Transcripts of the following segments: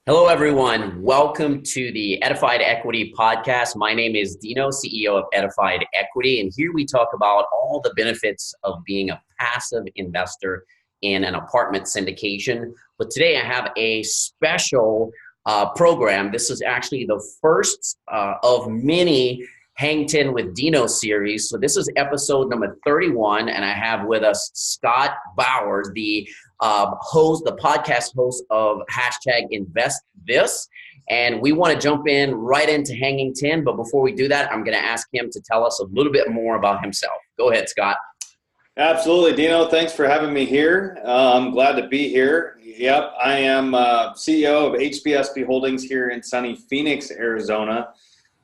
Hello, everyone. Welcome to the Edified Equity Podcast. My name is Dino, CEO of Edified Equity, and here we talk about all the benefits of being a passive investor in an apartment syndication. But today I have a special program. This is actually the first of many Hang 10 with Dino series. So this is episode number 31, and I have with us Scott Bowers, the podcast host of #InvestThis. And we want to jump in right into Hanging 10. But before we do that, I'm going to ask him to tell us a little bit more about himself. Go ahead, Scott. Absolutely, Dino. Thanks for having me here. I'm glad to be here. Yep, I am CEO of HBSB Holdings here in sunny Phoenix, Arizona.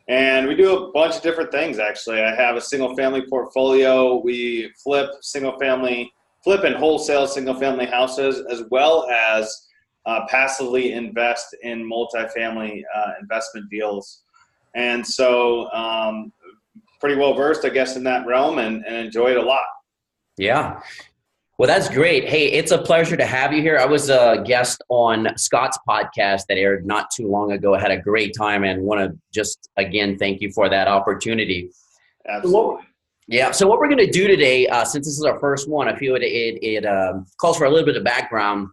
And we do a bunch of different things, actually. I have a single-family portfolio. We flip and wholesale single-family houses, as well as passively invest in multifamily investment deals. And so pretty well-versed, I guess, in that realm and enjoy it a lot. Yeah. Well, that's great. Hey, it's a pleasure to have you here. I was a guest on Scott's podcast that aired not too long ago. I had a great time and want to just, again, thank you for that opportunity. Absolutely. So what we're going to do today, since this is our first one, I feel it calls for a little bit of background.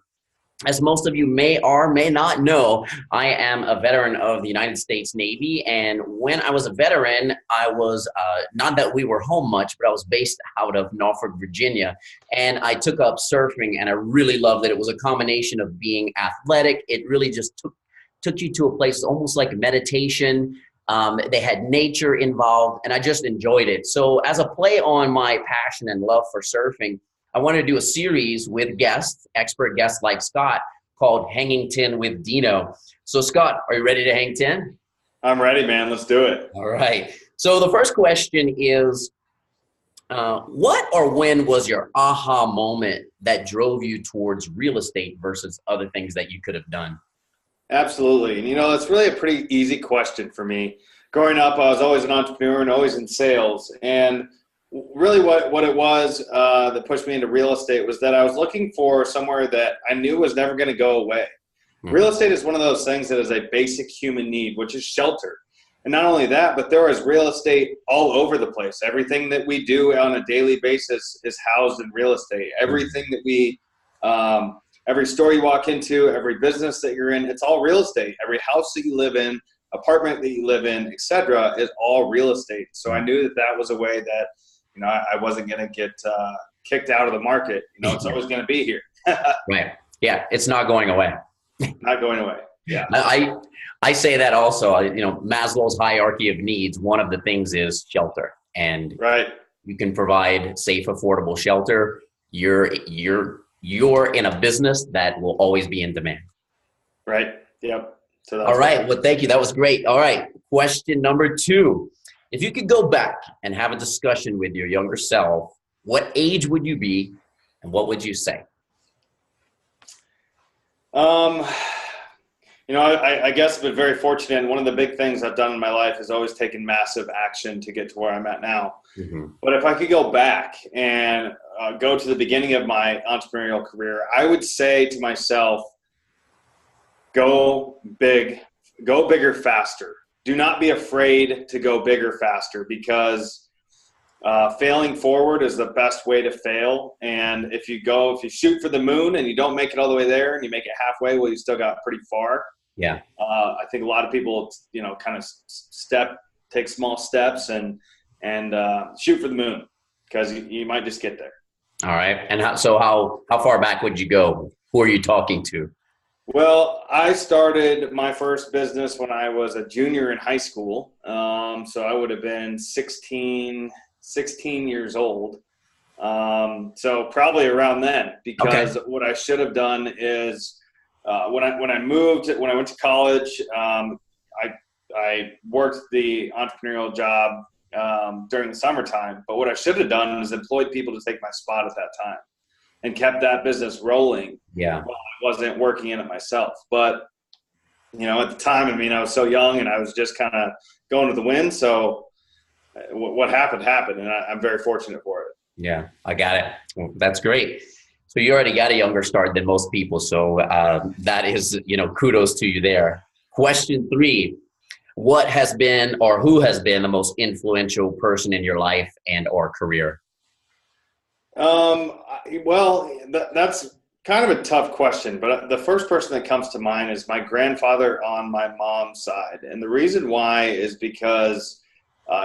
As most of you may or may not know, I am a veteran of the United States Navy. And when I was a veteran, I was, not that we were home much, but I was based out of Norfolk, Virginia. And I took up surfing and I really loved it. It was a combination of being athletic. It really just took you to a place almost like meditation. They had nature involved and I just enjoyed it. So as a play on my passion and love for surfing, I wanted to do a series with guests, expert guests like Scott, called Hanging 10 with Dino. So Scott, are you ready to hang 10? I'm ready, man. Let's do it. All right. So the first question is, what or when was your aha moment that drove you towards real estate versus other things that you could have done? Absolutely. And it's really a pretty easy question for me. Growing up, I was always an entrepreneur and always in sales. And really what it was that pushed me into real estate was that I was looking for somewhere that I knew was never going to go away. Mm-hmm. Real estate is one of those things that is a basic human need, which is shelter. And not only that, but there is real estate all over the place. Everything that we do on a daily basis is housed in real estate. Everything that we, every store you walk into, every business that you're in, it's all real estate. Every house that you live in, apartment that you live in, etc., is all real estate. So I knew that was a way that I wasn't going to get kicked out of the market. It's always going to be here. Right. Yeah. It's not going away. Not going away. Yeah. I say that also, Maslow's hierarchy of needs, one of the things is shelter. And right. You can provide safe, affordable shelter. You're in a business that will always be in demand. Right. Yep. So all right. Well, thank you. That was great. All right. Question number 2. If you could go back and have a discussion with your younger self, what age would you be and what would you say? I guess I've been very fortunate. And one of the big things I've done in my life is always taken massive action to get to where I'm at now. Mm-hmm. But if I could go back and go to the beginning of my entrepreneurial career, I would say to myself, go big, go bigger, faster. Do not be afraid to go bigger, faster, because failing forward is the best way to fail. And if you shoot for the moon and you don't make it all the way there and you make it halfway, well, you still got pretty far. Yeah. I think a lot of people, kind of take small steps and shoot for the moon because you might just get there. All right. And how far back would you go? Who are you talking to? Well, I started my first business when I was a junior in high school. So I would have been 16 years old. So probably around then, because What I should have done is when I went to college, I worked the entrepreneurial job during the summertime. But what I should have done is employed people to take my spot at that time and kept that business rolling. Yeah. While I wasn't working in it myself. But, at the time, I was so young and I was just kind of going with the wind. So what happened, and I'm very fortunate for it. Yeah, I got it. Well, that's great. So you already got a younger start than most people. So that is, kudos to you there. Question 3, what has been or who has been the most influential person in your life and or career? That's kind of a tough question, but the first person that comes to mind is my grandfather on my mom's side. And the reason why is because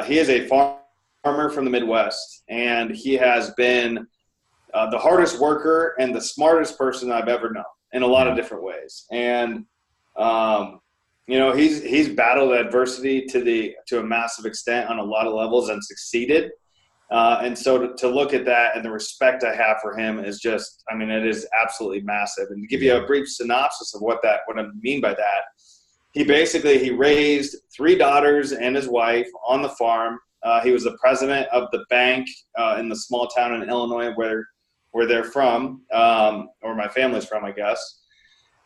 he is a farmer from the Midwest, and he has been the hardest worker and the smartest person I've ever known in a lot of different ways. And, he's battled adversity to a massive extent on a lot of levels and succeeded. And so to look at that and the respect I have for him is just, it is absolutely massive. And to give you a brief synopsis of what I mean by that, he raised 3 daughters and his wife on the farm. He was the president of the bank in the small town in Illinois where they're from, or my family's from, I guess,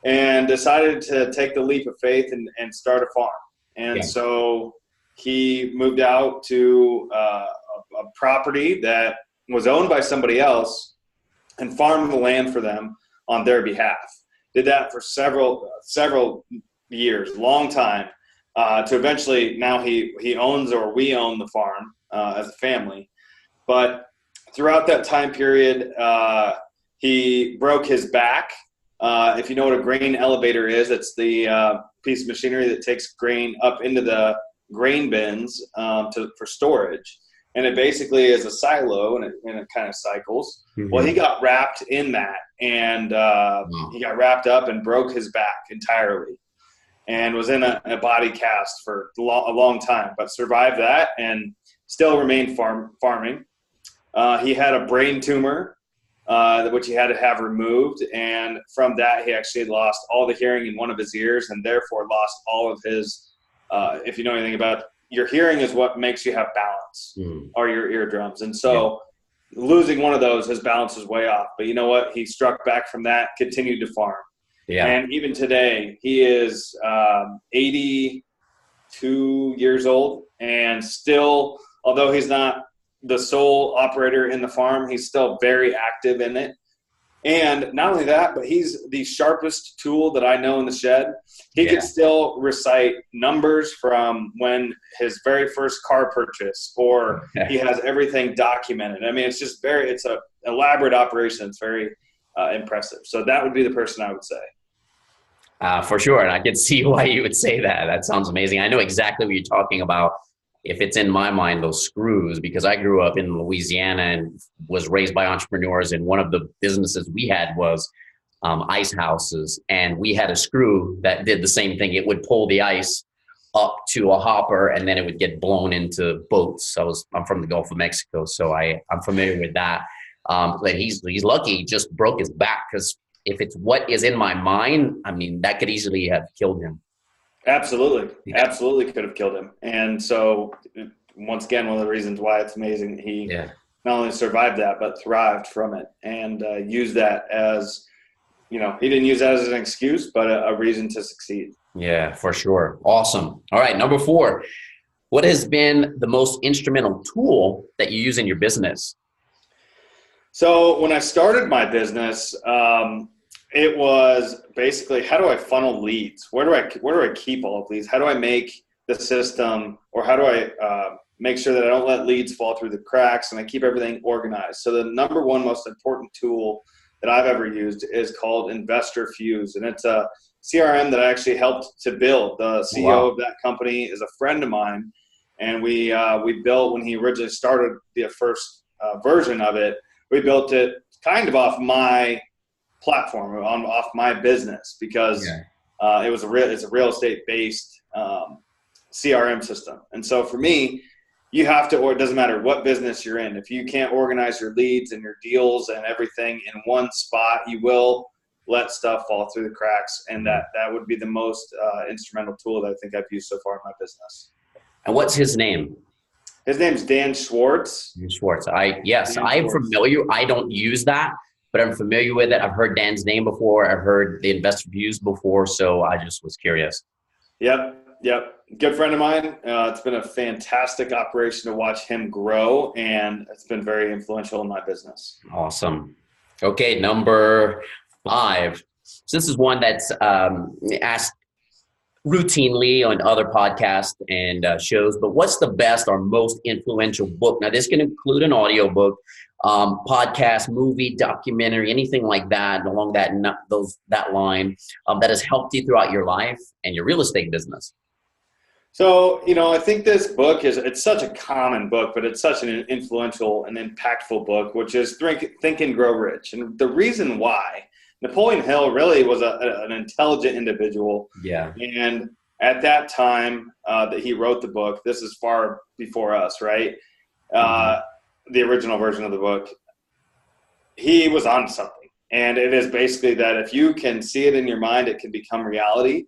and decided to take the leap of faith and start a farm. And so he moved out to a property that was owned by somebody else and farmed the land for them on their behalf. Did that for several years, long time, to eventually now he owns, or we own, the farm as a family. But throughout that time period, he broke his back. If you know what a grain elevator is, it's the piece of machinery that takes grain up into the grain bins for storage. And it basically is a silo, and it kind of cycles. Mm-hmm. Well, he got wrapped in that, and he got wrapped up and broke his back entirely, and was in a body cast for a long time, but survived that and still remained farming. He had a brain tumor, which he had to have removed, and from that he actually lost all the hearing in one of his ears, and therefore lost all of his. If you know anything about your hearing, is what makes you have balance, or your eardrums. And so losing one of those, his balance is way off. But you know what? He struck back from that, continued to farm. Yeah. And even today, he is 82 years old, and still, although he's not the sole operator in the farm, he's still very active in it. And not only that, but he's the sharpest tool that I know in the shed. He can still recite numbers from when his very first car purchase, or he has everything documented. It's just it's an elaborate operation. It's very impressive. So that would be the person I would say. For sure. And I can see why you would say that. That sounds amazing. I know exactly what you're talking about. If it's in my mind, those screws, because I grew up in Louisiana and was raised by entrepreneurs. And one of the businesses we had was ice houses. And we had a screw that did the same thing. It would pull the ice up to a hopper, and then it would get blown into boats. I'm from the Gulf of Mexico, so I'm familiar with that. But he's lucky he just broke his back, because if it's what is in my mind, that could easily have killed him. Absolutely could have killed him. And so once again, one of the reasons why it's amazing, he not only survived that, but thrived from it, and used that as, he didn't use that as an excuse, but a reason to succeed. Yeah, for sure. Awesome. All right. Number 4, what has been the most instrumental tool that you use in your business? So when I started my business, it was basically, how do I funnel leads? Where do I keep all of these? How do I make the system, or how do I make sure that I don't let leads fall through the cracks, and I keep everything organized? So the number one most important tool that I've ever used is called Investor Fuse, and it's a CRM that I actually helped to build. The CEO of that company is a friend of mine, and we built, when he originally started the first version of it, we built it kind of off my platform, off my business, because it's a real estate based CRM system. And so for me, you have to, or it doesn't matter what business you're in, if you can't organize your leads and your deals and everything in one spot, you will let stuff fall through the cracks. And that would be the most instrumental tool that I think I've used so far in my business. And what's his name? His name's Dan Schwartz. Dan Schwartz. I'm familiar. I don't use that, but I'm familiar with it. I've heard Dan's name before. I've heard the Investor Views before, so I just was curious. Yep. Good friend of mine. It's been a fantastic operation to watch him grow, and it's been very influential in my business. Awesome. Okay, number 5. So this is one that's asked routinely on other podcasts and shows, but what's the best or most influential book? Now, this can include an audiobook, podcast, movie, documentary, anything like that along that line that has helped you throughout your life and your real estate business. So, I think this book it's such a common book, but it's such an influential and impactful book, which is Think and Grow Rich. And the reason why, Napoleon Hill really was an intelligent individual. Yeah. And at that time that he wrote the book, this is far before us, right? The original version of the book, he was on something. And it is basically that if you can see it in your mind, it can become reality.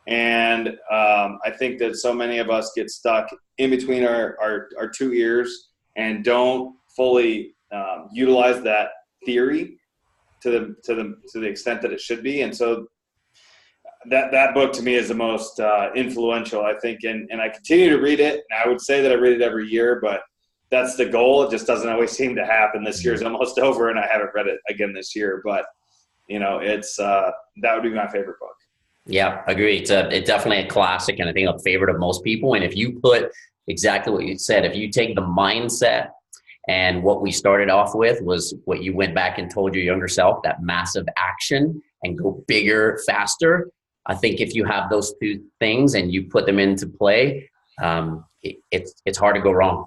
And I think that so many of us get stuck in between our two ears and don't fully utilize that theory to the extent that it should be. And so that book to me is the most influential, I think. And I continue to read it. And I would say that I read it every year, but that's the goal. It just doesn't always seem to happen. This year's almost over and I haven't read it again this year, but it's that would be my favorite book. Yeah, agree. It's definitely a classic and I think a favorite of most people. And if you put exactly what you said, if you take the mindset and what we started off with was what you went back and told your younger self, that massive action and go bigger, faster. I think if you have those two things and you put them into play, it's hard to go wrong.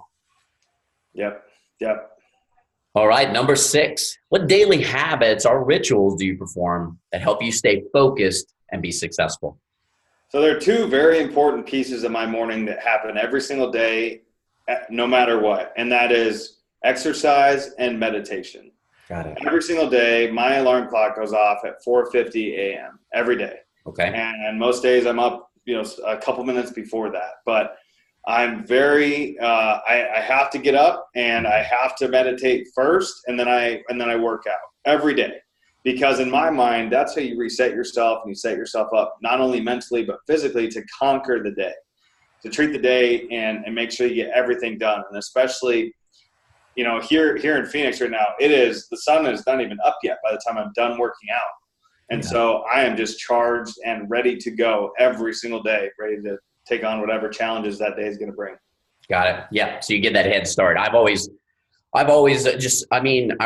Yep. All right, number 6. What daily habits or rituals do you perform that help you stay focused and be successful? So there are 2 very important pieces of my morning that happen every single day, no matter what. And that is exercise and meditation. Got it. Every single day, my alarm clock goes off at 4:50 a.m. every day. Okay. And most days I'm up, a couple minutes before that. But I'm very, I have to get up and I have to meditate first, and then I work out every day. Because in my mind, that's how you reset yourself and you set yourself up, not only mentally, but physically to conquer the day, to treat the day and make sure you get everything done. And especially, here in Phoenix right now, the sun is not even up yet by the time I'm done working out. And so I am just charged and ready to go every single day, ready to take on whatever challenges that day is going to bring. Got it. Yeah. So you get that head start. I've always I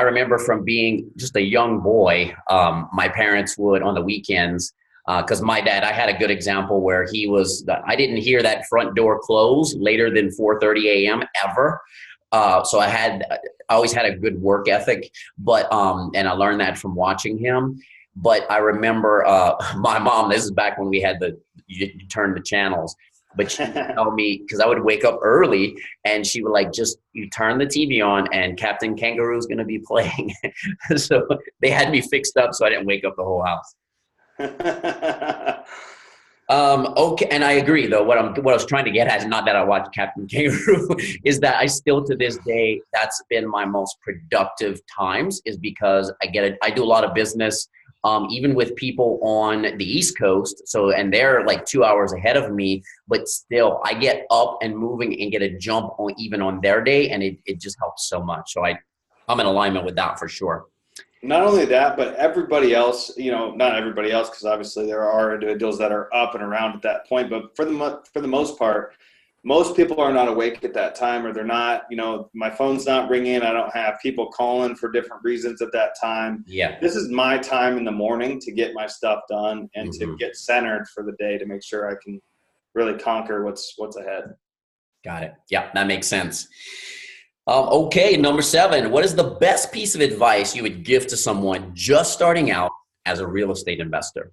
remember from being just a young boy, my parents would on the weekends, because my dad, I had a good example where I didn't hear that front door close later than 4:30 a.m. ever. So I always had a good work ethic, but, and I learned that from watching him. But I remember my mom, this is back when we had you turn the channels. But she would tell me, because I would wake up early and she would you turn the TV on and Captain Kangaroo is going to be playing. So they had me fixed up so I didn't wake up the whole house. Okay. And I agree though, what I was trying to get at is not that I watch Captain Kangaroo, is that I still to this day, that's been my most productive times, is because I do a lot of business. Even with people on the East Coast. And they're like 2 hours ahead of me, but still I get up and moving and get a jump even on their day. And it just helps so much. So I'm in alignment with that for sure. Not only that, but everybody else, not everybody else, because obviously there are individuals that are up and around at that point, but for the most part, most people are not awake at that time, or they're not, my phone's not ringing. I don't have people calling for different reasons at that time. Yeah. This is my time in the morning to get my stuff done and to get centered for the day to make sure I can really conquer what's ahead. Got it. Yeah, that makes sense. Okay, number 7, what is the best piece of advice you would give to someone just starting out as a real estate investor?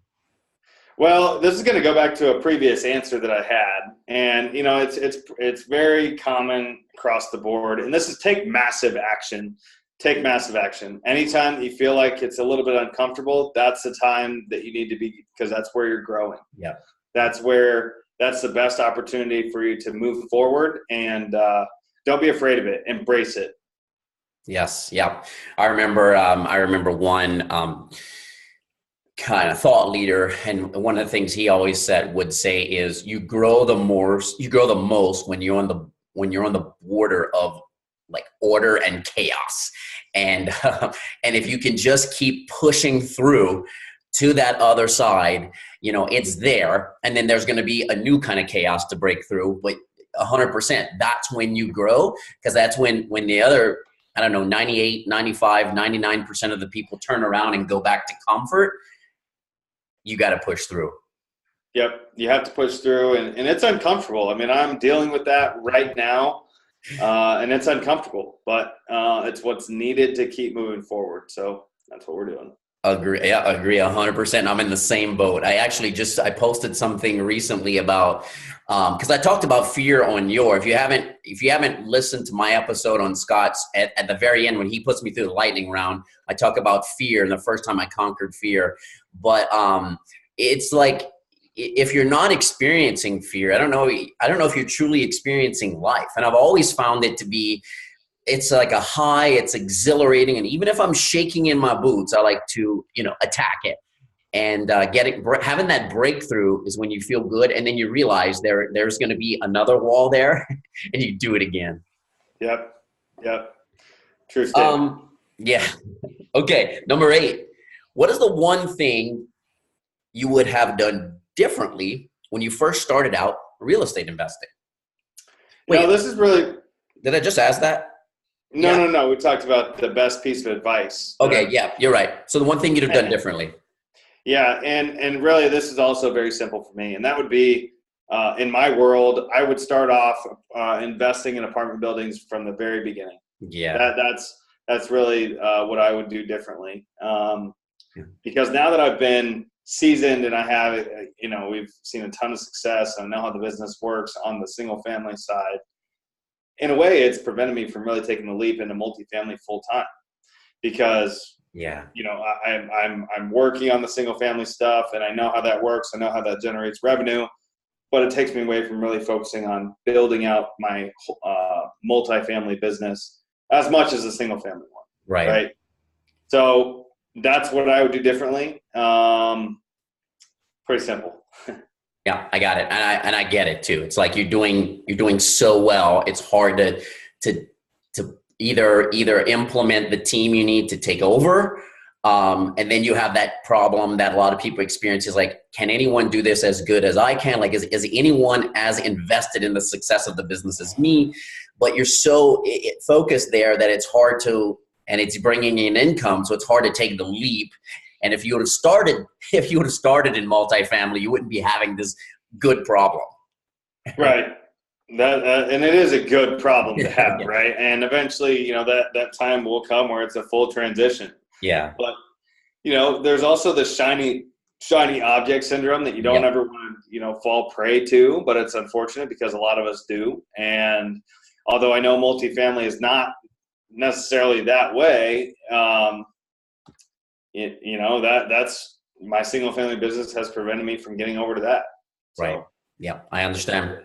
Well, this is going to go back to a previous answer that I had, and it's very common across the board. And this is take massive action. Take massive action. Anytime that you feel like it's a little bit uncomfortable, that's the time that you need to be, because that's where you're growing. Yeah, that's the best opportunity for you to move forward. And don't be afraid of it. Embrace it. Yes. Yeah. I remember one. Kind of thought leader, and one of the things he always would say is you grow the most when you're on the border of like order and chaos. And, and if you can just keep pushing through to that other side, you know, it's there. And then there's going to be a new kind of chaos to break through. But 100%, that's when you grow, because that's when the other, I don't know, 98, 95, 99% of the people turn around and go back to comfort. You got to push through. Yep. You have to push through, and it's uncomfortable. I mean, I'm dealing with that right now, and it's uncomfortable, but it's what's needed to keep moving forward. So that's what we're doing. Agree. Yeah, agree 100%. I'm in the same boat. I posted something recently about, because I talked about fear on if you haven't listened to my episode on Scott's at the very end, when he puts me through the lightning round, I talk about fear and the first time I conquered fear. But it's like, if you're not experiencing fear, I don't know if you're truly experiencing life. And I've always found it to be, it's like a high, it's exhilarating. And even if I'm shaking in my boots, I like to, you know, attack it. And having that breakthrough is when you feel good. And then you realize there's going to be another wall there and you do it again. Yep. True statement. Yeah. Okay. Number 8, what is the one thing you would have done differently when you first started out real estate investing? Wait, this is really... Did I just ask that? No. We talked about the best piece of advice. Okay, yeah, you're right. So the one thing you'd have done differently. Yeah, and really this is also very simple for me. And that would be, in my world, I would start off investing in apartment buildings from the very beginning. Yeah. That's really what I would do differently. Because now that I've been seasoned and I have, you know, we've seen a ton of success. I know how the business works on the single family side. In a way, it's prevented me from really taking the leap into multifamily full time, because you know, I'm working on the single family stuff and I know how that works. I know how that generates revenue, but it takes me away from really focusing on building out my multifamily business as much as a single family one. Right. So that's what I would do differently. Pretty simple. Yeah, I got it. And I get it too. It's like you're doing so well. It's hard to either implement the team you need to take over. And then you have that problem that a lot of people experience is like, can anyone do this as good as I can? Like, is anyone as invested in the success of the business as me? But you're so focused there that it's hard to, and it's bringing in income. So it's hard to take the leap. And if you would have started in multifamily, you wouldn't be having this good problem. Right. And it is a good problem to have, right? And eventually, you know, that time will come where it's a full transition. Yeah. But, you know, there's also the shiny object syndrome that you don't ever want to, you know, fall prey to, but it's unfortunate because a lot of us do. And although I know multifamily is not necessarily that way, you know, that's my single family business has prevented me from getting over to that. So. Right. Yeah, I understand.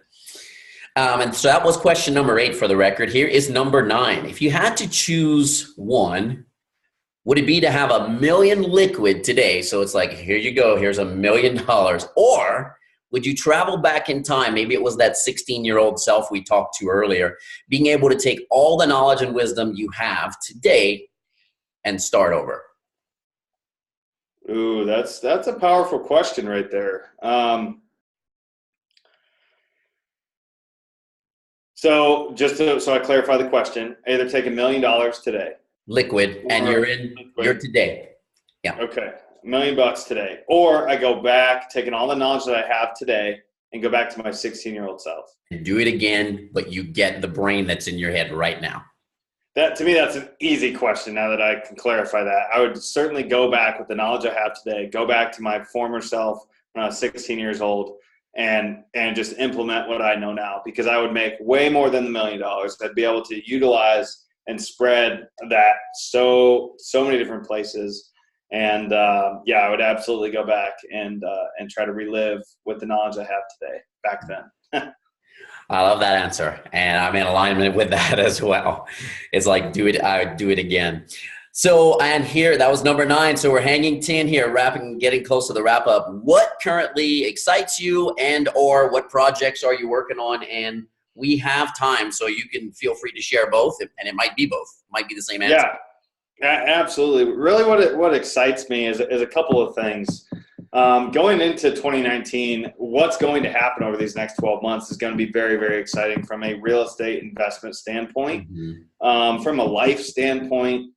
And so that was question number 8 for the record. Here is number 9. If you had to choose one, would it be to have $1 million liquid today? So it's like, here you go, here's $1 million. Or would you travel back in time? Maybe it was that 16-year-old self we talked to earlier, being able to take all the knowledge and wisdom you have today and start over. Ooh, that's a powerful question right there. So so I clarify the question, either take $1 million today. Liquid, and you're today. Yeah. Okay. $1 million today. Or I go back, taking all the knowledge that I have today and go back to my 16-year-old self. And do it again, but you get the brain that's in your head right now. That, to me, that's an easy question now that I can clarify that. I would certainly go back with the knowledge I have today, go back to my former self when I was 16 years old and just implement what I know now, because I would make way more than $1 million. I'd be able to utilize and spread that so many different places. And I would absolutely go back and try to relive with the knowledge I have today back then. I love that answer. And I'm in alignment with that as well. It's like, I would do it again. So, and here, that was number 9. So we're hanging 10 here, getting close to the wrap up. What currently excites you or what projects are you working on? And we have time, so you can feel free to share both. And it might be both. It might be the same answer. Yeah. Absolutely. Really, what excites me is a couple of things. Going into 2019, what's going to happen over these next 12 months is going to be very, very exciting from a real estate investment standpoint. From a life standpoint,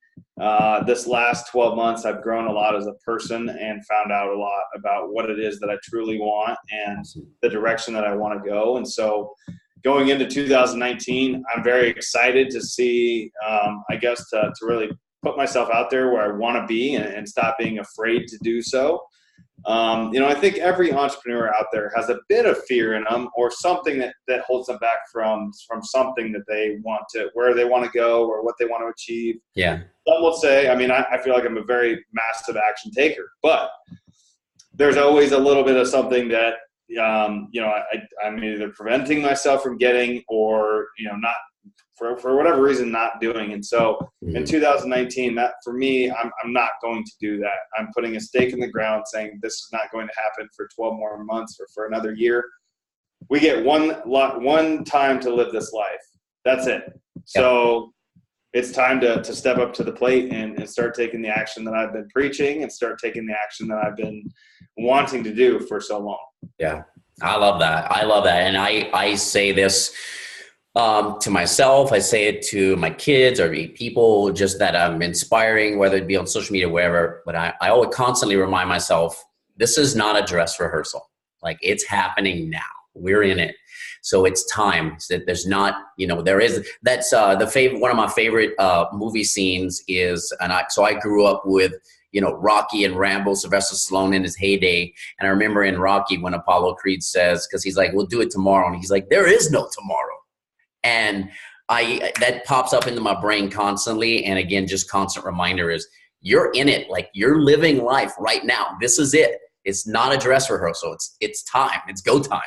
this last 12 months, I've grown a lot as a person and found out a lot about what it is that I truly want and the direction that I want to go. And so going into 2019, I'm very excited to see, to really put myself out there where I want to be and stop being afraid to do so. I think every entrepreneur out there has a bit of fear in them or something that holds them back from something that they want to, where they want to go or what they want to achieve. Yeah. Some will say, I feel like I'm a very massive action taker, but there's always a little bit of something that, I'm either preventing myself from getting or, not for whatever reason, not doing. And so in 2019, that for me, I'm not going to do that. I'm putting a stake in the ground saying this is not going to happen for 12 more months or for another year. We get one time to live this life. That's it. So it's time to step up to the plate and start taking the action that I've been preaching and start taking the action that I've been wanting to do for so long. Yeah, I love that. And I say this to myself, I say it to my kids or people just that I'm inspiring, whether it be on social media, wherever, but I always constantly remind myself, this is not a dress rehearsal. Like, it's happening now. We're in it. So it's time. There's not, there is, that's one of my favorite movie scenes is, so I grew up with, Rocky and Rambo, Sylvester Stallone in his heyday. And I remember in Rocky when Apollo Creed says, because he's like, we'll do it tomorrow. And he's like, there is no tomorrow. And that pops up into my brain constantly. And again, just constant reminder is you're in it. Like, you're living life right now. This is it. It's not a dress rehearsal. It's time. It's go time.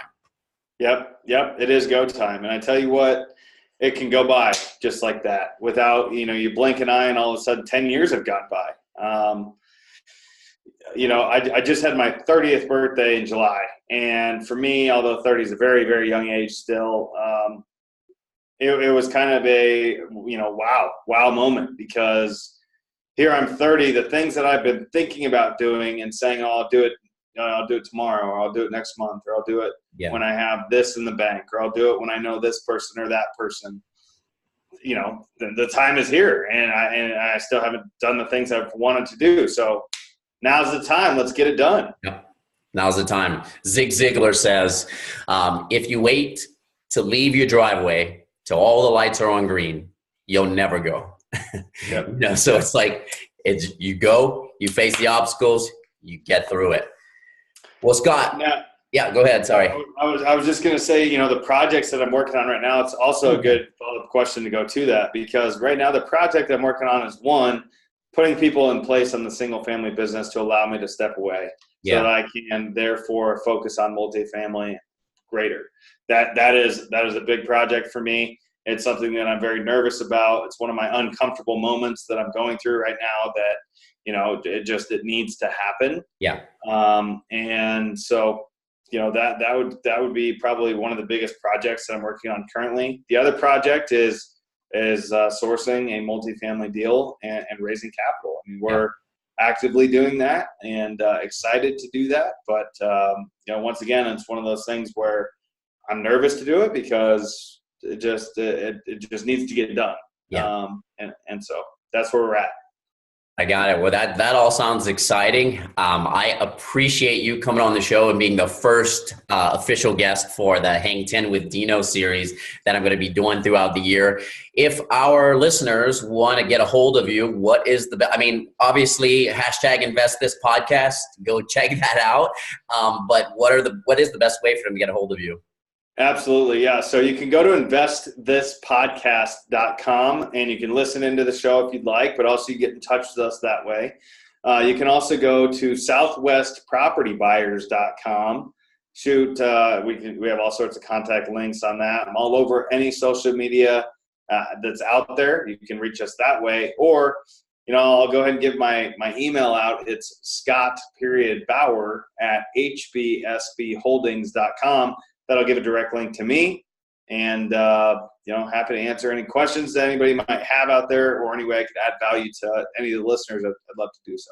Yep. It is go time. And I tell you what, it can go by just like that without, you blink an eye and all of a sudden 10 years have gone by. I just had my 30th birthday in July. And for me, although 30 is a very, very young age still, it was kind of a, wow moment, because here I'm 30, the things that I've been thinking about doing and saying, oh, I'll do it tomorrow, or I'll do it next month, or I'll do it when I have this in the bank, or I'll do it when I know this person or that person. The time is here, and I still haven't done the things I've wanted to do. So now's the time. Let's get it done. Yep. Now's the time. Zig Ziglar says, if you wait to leave your driveway till all the lights are on green, you'll never go. Yep. So it's like, you go, you face the obstacles, you get through it. Well, Scott, yeah, go ahead. Sorry. I was just going to say, the projects that I'm working on right now, it's also a good follow-up question to go to that, because right now the project I'm working on is putting people in place on the single family business to allow me to step away so that I can therefore focus on multifamily greater. That is a big project for me. It's something that I'm very nervous about. It's one of my uncomfortable moments that I'm going through right now that, it needs to happen. Yeah. And so, that would be probably one of the biggest projects that I'm working on currently. The other project is sourcing a multifamily deal and raising capital. We're actively doing that and excited to do that. But, once again, it's one of those things where I'm nervous to do it because it just needs to get done. Yeah. And so that's where we're at. I got it. Well, that all sounds exciting. I appreciate you coming on the show and being the first official guest for the Hang 10 with Dino series that I'm going to be doing throughout the year. If our listeners want to get a hold of you, what is obviously #InvestThisPodcast, go check that out. But what is the best way for them to get a hold of you? Absolutely. Yeah. So you can go to investthispodcast.com and you can listen into the show if you'd like, but also you get in touch with us that way. You can also go to southwestpropertybuyers.com. We have all sorts of contact links on that. I'm all over any social media that's out there. You can reach us that way, or, I'll go ahead and give my email out. It's Scott.Bauer@hbsbholdings.com. That'll give a direct link to me. and happy to answer any questions that anybody might have out there, or any way I could add value to any of the listeners. I'd love to do so.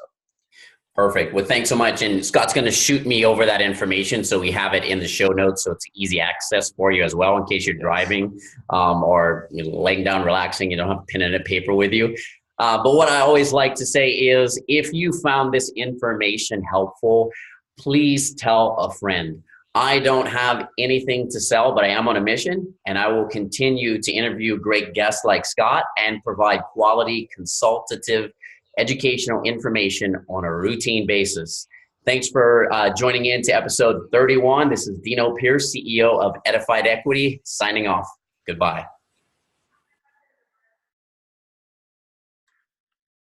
Perfect. Well, thanks so much. And Scott's going to shoot me over that information, so we have it in the show notes, so it's easy access for you as well, in case you're driving or laying down, relaxing. You don't have pen and a paper with you. But what I always like to say is, if you found this information helpful, please tell a friend. I don't have anything to sell, but I am on a mission, and I will continue to interview great guests like Scott and provide quality consultative educational information on a routine basis. Thanks for joining in to episode 31. This is Dino Pierce, CEO of Edified Equity, signing off. Goodbye.